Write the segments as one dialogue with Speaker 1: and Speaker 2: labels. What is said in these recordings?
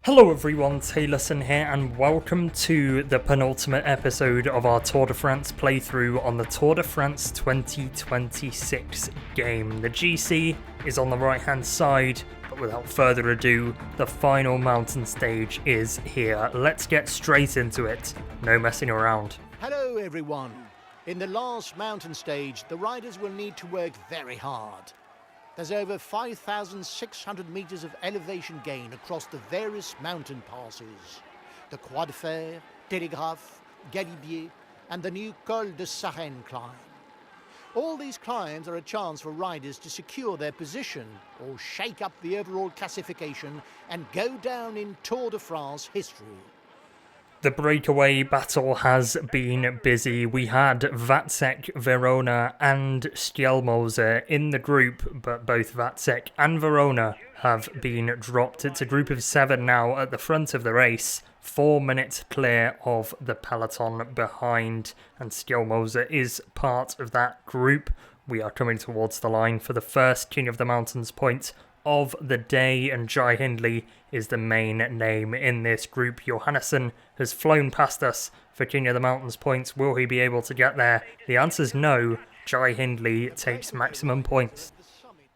Speaker 1: Hello everyone, Taylorson here and welcome to the penultimate episode of our Tour de France playthrough on the Tour de France 2026 game. The GC is on the right hand side, but without further ado, the final mountain stage is here. Let's get straight into it, no messing around.
Speaker 2: Hello everyone. In the last mountain stage, the riders will need to work very hard. There's over 5,600 meters of elevation gain across the various mountain passes. The Croix de Fer, Télégraphe, Galibier, and the new Col de Sarenne climb. All these climbs are a chance for riders to secure their position or shake up the overall classification and go down in Tour de France history.
Speaker 1: The breakaway battle has been busy. We had Vacek, Verona and Skjelmose in the group, but both Vacek and Verona have been dropped. It's a group of 7 now at the front of the race, 4 minutes clear of the peloton behind, and Skjelmose is part of that group. We are coming towards the line for the first King of the Mountains point of the day, and Jai Hindley is the main name in this group. Johannesson has flown past us for King of the Mountains points. Will he be able to get there? The answer's no. Jai Hindley takes maximum points.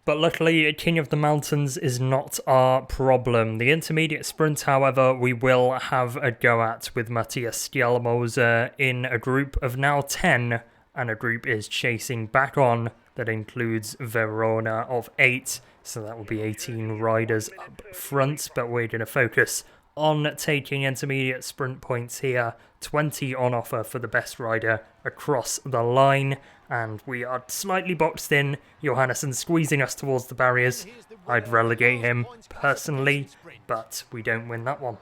Speaker 1: But luckily, King of the Mountains is not our problem. The intermediate sprint, however, we will have a go at with Mattias Skjelmose in a group of now 10, and a group is chasing back on that includes Verona of 8. So that will be 18 riders up front, but we're going to focus on taking intermediate sprint points here. 20 on offer for the best rider across the line, and we are slightly boxed in. Johannesson squeezing us towards the barriers. I'd relegate him personally, but we don't win that one.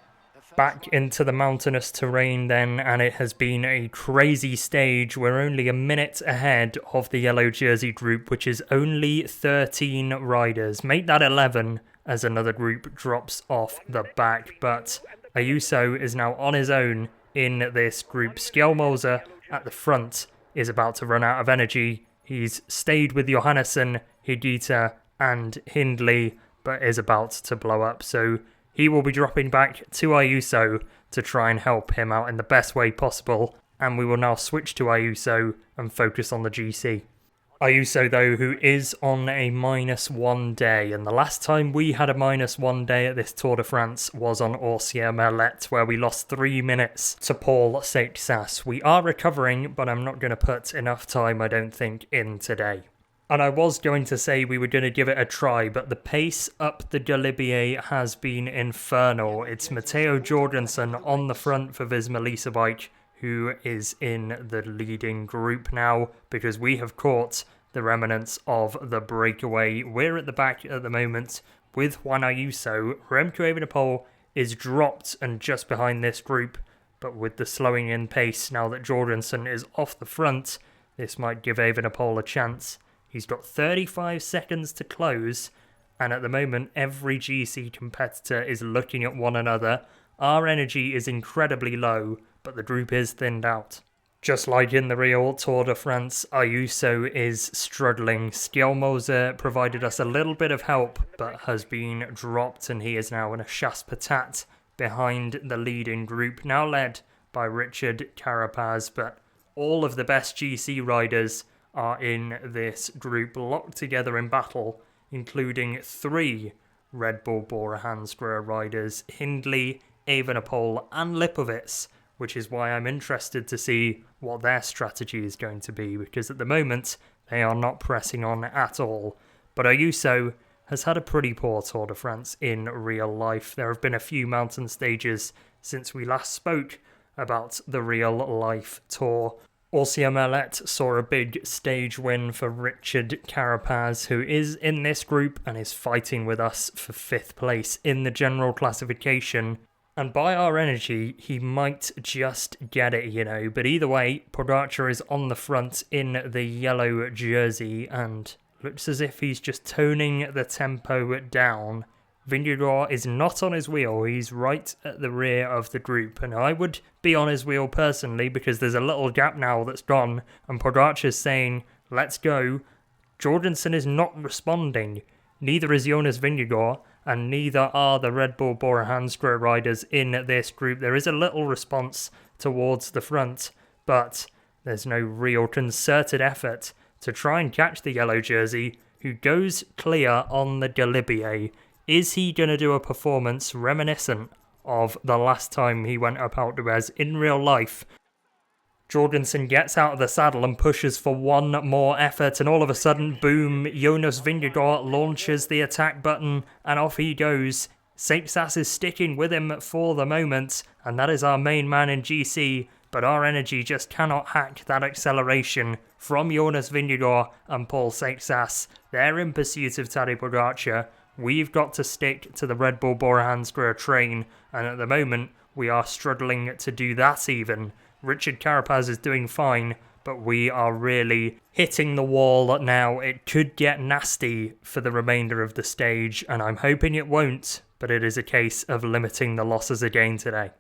Speaker 1: Back into the mountainous terrain then, and it has been a crazy stage. We're only a minute ahead of the yellow jersey group, which is only 13 riders. Make that 11 as another group drops off the back, but Ayuso is now on his own in this group. Skjelmose at the front is about to run out of energy. He's stayed with Johannesson, Higuita and Hindley, but is about to blow up, so he will be dropping back to Ayuso to try and help him out in the best way possible, and we will now switch to Ayuso and focus on the GC. Ayuso, though, who is on a -1 day, and the last time we had a -1 day at this Tour de France was on Ancien Merlet, where we lost 3 minutes to Paul Seixas. We are recovering, but I'm not going to put enough time, I don't think, in today. And I was going to say we were going to give it a try, but the pace up the Galibier has been infernal. It's Matteo Jorgensen on the front for Visma Lease-A-Bike, who is in the leading group now, because we have caught the remnants of the breakaway. We're at the back at the moment with Juan Ayuso. Remco Evenepoel is dropped and just behind this group, but with the slowing in pace now that Jorgensen is off the front, this might give Evenepoel a chance. He's got 35 seconds to close, and at the moment, every GC competitor is looking at one another. Our energy is incredibly low, but the group is thinned out. Just like in the real Tour de France, Ayuso is struggling. Skjelmose provided us a little bit of help, but has been dropped, and he is now in a chasse patate behind the leading group, now led by Richard Carapaz, but all of the best GC riders are in this group, locked together in battle, including 3 Red Bull Bora Hansgrohe riders, Hindley, Evenepoel and Lipovic, which is why I'm interested to see what their strategy is going to be, because at the moment they are not pressing on at all. But Ayuso has had a pretty poor Tour de France in real life. There have been a few mountain stages since we last spoke about the real life tour. Ancien Merlet saw a big stage win for Richard Carapaz, who is in this group and is fighting with us for 5th place in the general classification. And by our energy, he might just get it, you know. But either way, Pogacar is on the front in the yellow jersey and looks as if he's just toning the tempo down. Vingegaard is not on his wheel, he's right at the rear of the group, and I would be on his wheel personally because there's a little gap now that's gone, and Pogacar's saying, let's go. Jorgensen is not responding, neither is Jonas Vingegaard, and neither are the Red Bull Bora Hansgrohe riders in this group. There is a little response towards the front, but there's no real concerted effort to try and catch the yellow jersey, who goes clear on the Galibier. Is he going to do a performance reminiscent of the last time he went up Alpe D'Huez in real life? Jorgensen gets out of the saddle and pushes for one more effort, and all of a sudden, boom, Jonas Vingegaard launches the attack button, and off he goes. Seixas is sticking with him for the moment, and that is our main man in GC, but our energy just cannot hack that acceleration from Jonas Vingegaard and Paul Seixas. They're in pursuit of Tadej Pogacar. We've got to stick to the Red Bull Bora Hansgrohe train, and at the moment, we are struggling to do that even. Richard Carapaz is doing fine, but we are really hitting the wall now. It could get nasty for the remainder of the stage, and I'm hoping it won't, but it is a case of limiting the losses again today.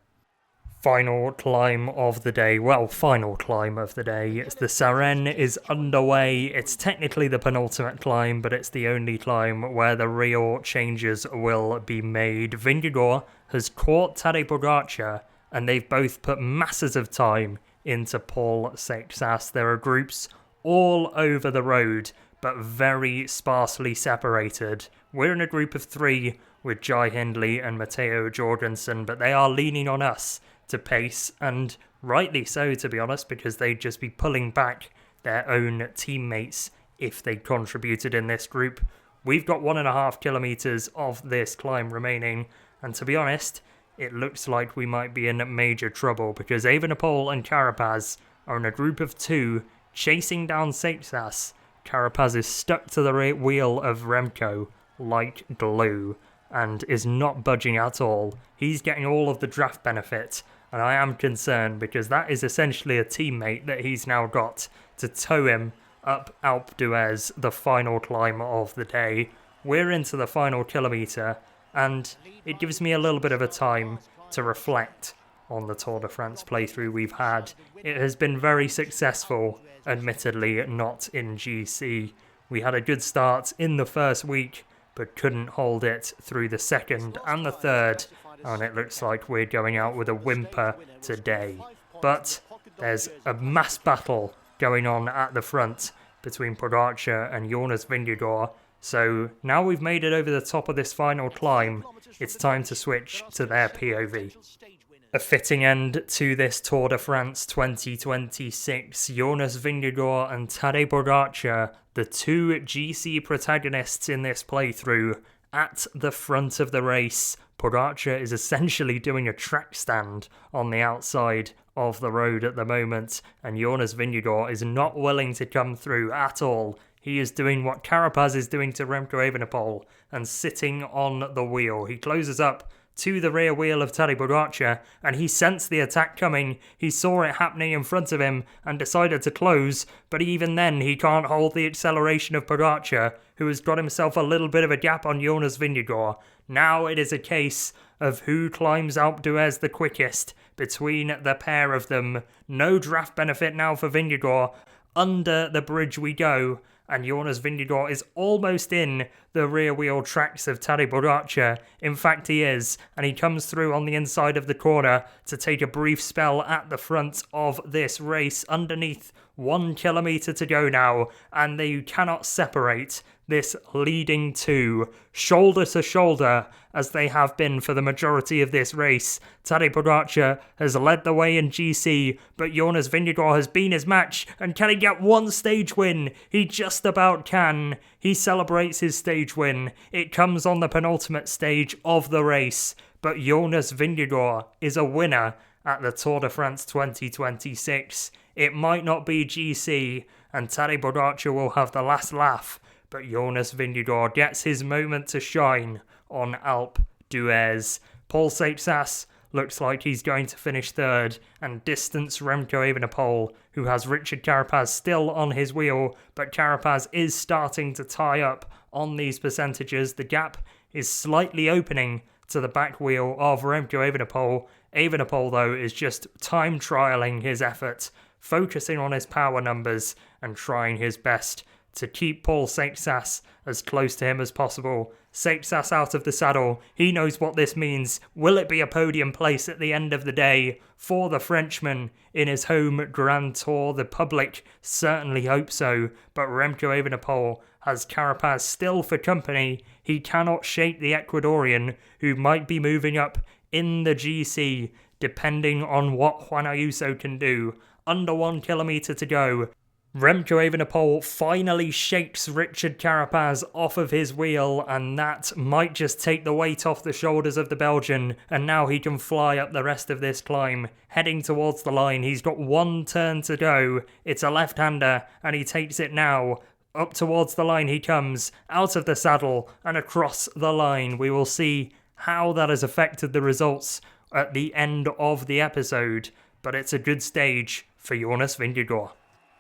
Speaker 1: Final climb of the day. Well, final climb of the day. The Sarenne is underway. It's technically the penultimate climb, but it's the only climb where the real changes will be made. Vingegaard has caught Tadej Pogacar, and they've both put masses of time into Paul Seixas. There are groups all over the road, but very sparsely separated. We're in a group of 3 with Jai Hindley and Matteo Jorgensen, but they are leaning on us to pace, and rightly so, to be honest, because they'd just be pulling back their own teammates if they contributed in this group. We've got 1.5 kilometers of this climb remaining, and to be honest, it looks like we might be in major trouble, because Evenepoel and Carapaz are in a group of 2 chasing down Seixas. Carapaz is stuck to the rear wheel of Remco like glue and is not budging at all. He's getting all of the draft benefit, and I am concerned because that is essentially a teammate that he's now got to tow him up Alpe d'Huez, the final climb of the day. We're into the final kilometre, and it gives me a little bit of a time to reflect on the Tour de France playthrough we've had. It has been very successful, admittedly not in GC. We had a good start in the first week, but couldn't hold it through the second and the third, and it looks like we're going out with a whimper today. But there's a mass battle going on at the front between Pogacar and Jonas Vingegaard. So now we've made it over the top of this final climb, it's time to switch to their POV. A fitting end to this Tour de France 2026. Jonas Vingegaard and Tadej Pogacar, the 2 GC protagonists in this playthrough, at the front of the race. Pogacar is essentially doing a track stand on the outside of the road at the moment, and Jonas Vingegaard is not willing to come through at all. He is doing what Carapaz is doing to Remco Evenepoel and sitting on the wheel. He closes up to the rear wheel of Tadej Pogacar, and he sensed the attack coming. He saw it happening in front of him and decided to close, but even then he can't hold the acceleration of Pogacar, who has got himself a little bit of a gap on Jonas Vingegaard. Now it is a case of who climbs Alpe d'Huez the quickest between the pair of them. No draft benefit now for Vingegaard. Under the bridge we go, and Jonas Vingegaard is almost in the rear wheel tracks of Tadej Pogacar. In fact, he is, and he comes through on the inside of the corner to take a brief spell at the front of this race. Underneath 1 kilometre to go now, and they cannot separate this leading 2, shoulder to shoulder, as they have been for the majority of this race. Tadej Pogacar has led the way in GC, but Jonas Vingegaard has been his match, and can he get 1 stage win? He just about can. He celebrates his stage win. It comes on the penultimate stage of the race, but Jonas Vingegaard is a winner at the Tour de France 2026. It might not be GC, and Tadej Pogacar will have the last laugh, but Jonas Vingegaard gets his moment to shine on Alpe d'Huez. Paul Seixas looks like he's going to finish 3rd and distance Remco Evenepoel, who has Richard Carapaz still on his wheel, but Carapaz is starting to tie up on these percentages. The gap is slightly opening to the back wheel of Remco Evenepoel. Evenepoel, though, is just time trialling his effort, focusing on his power numbers and trying his best to keep Paul Seixas as close to him as possible. Seixas out of the saddle. He knows what this means. Will it be a podium place at the end of the day for the Frenchman in his home Grand Tour? The public certainly hope so, but Remco Evenepoel has Carapaz still for company. He cannot shake the Ecuadorian, who might be moving up in the GC, depending on what Juan Ayuso can do. Under 1 kilometre to go. Remco Evenepoel finally shakes Richard Carapaz off of his wheel, and that might just take the weight off the shoulders of the Belgian, and now he can fly up the rest of this climb, heading towards the line. He's got 1 turn to go. It's a left-hander, and he takes it now. Up towards the line he comes, out of the saddle, and across the line. We will see how that has affected the results at the end of the episode, but it's a good stage for Jonas Vingegaard.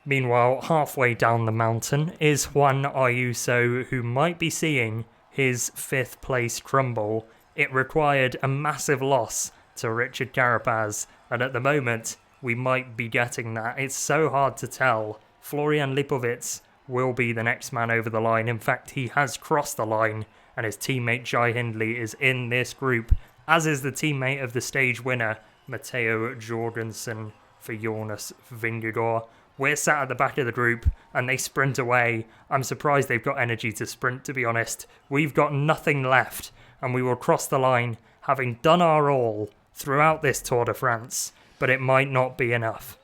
Speaker 1: Meanwhile, halfway down the mountain is Juan Ayuso, who might be seeing his 5th place crumble. It required a massive loss to Richard Carapaz, and at the moment, we might be getting that. It's so hard to tell. Florian Lipovic will be the next man over the line. In fact, he has crossed the line, and his teammate Jai Hindley is in this group, as is the teammate of the stage winner, Matteo Jorgensen, for Jonas Vingegaard. We're sat at the back of the group, and they sprint away. I'm surprised they've got energy to sprint, to be honest. We've got nothing left, and we will cross the line, having done our all throughout this Tour de France, but it might not be enough.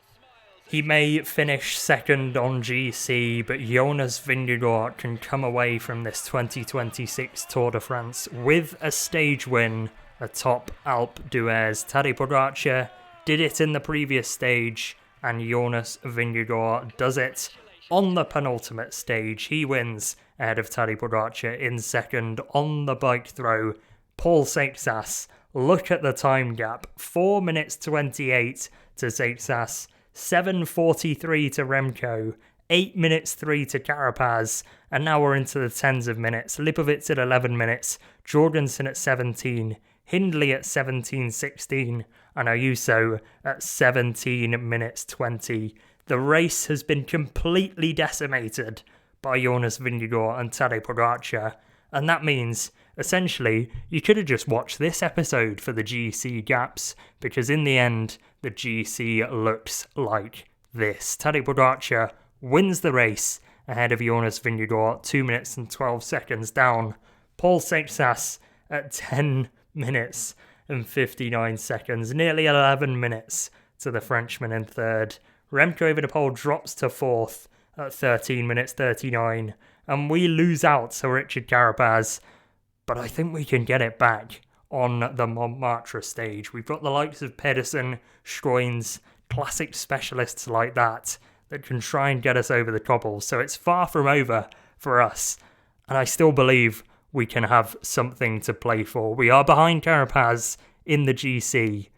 Speaker 1: He may finish second on GC, but Jonas Vingegaard can come away from this 2026 Tour de France with a stage win atop Alpe D'Huez. Tadej Pogacar did it in the previous stage, and Jonas Vingegaard does it on the penultimate stage. He wins ahead of Tadej Pogacar in second on the bike throw. Paul Seixas, look at the time gap. 4 minutes 28 to Seixas, 7:43 to Remco, 8 minutes 3 to Carapaz, and now we're into the tens of minutes. Lipovic at 11 minutes, Jorgensen at 17, Hindley at 17:16, and Ayuso at 17 minutes 20. The race has been completely decimated by Jonas Vingegaard and Tadej Pogacar, and that means, essentially, you could have just watched this episode for the GC gaps, because in the end, the GC looks like this. Tadej Pogacar wins the race ahead of Jonas Vingegaard, 2 minutes and 12 seconds down. Paul Seixas at 10 minutes and 59 seconds, nearly 11 minutes to the Frenchman in third. Remco Evenepoel drops to fourth at 13 minutes 39, and we lose out to Richard Carapaz, but I think we can get it back on the Montmartre stage. We've got the likes of Pedersen, Schroens, classic specialists like that can try and get us over the cobbles, so it's far from over for us, and I still believe we can have something to play for. We are behind Carapaz in the GC,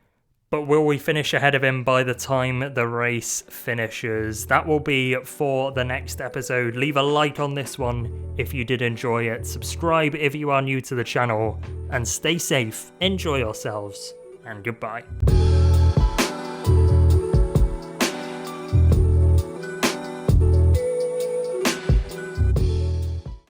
Speaker 1: but will we finish ahead of him by the time the race finishes? That will be for the next episode. Leave a like on this one if you did enjoy it. Subscribe if you are new to the channel, and stay safe, enjoy yourselves, and goodbye.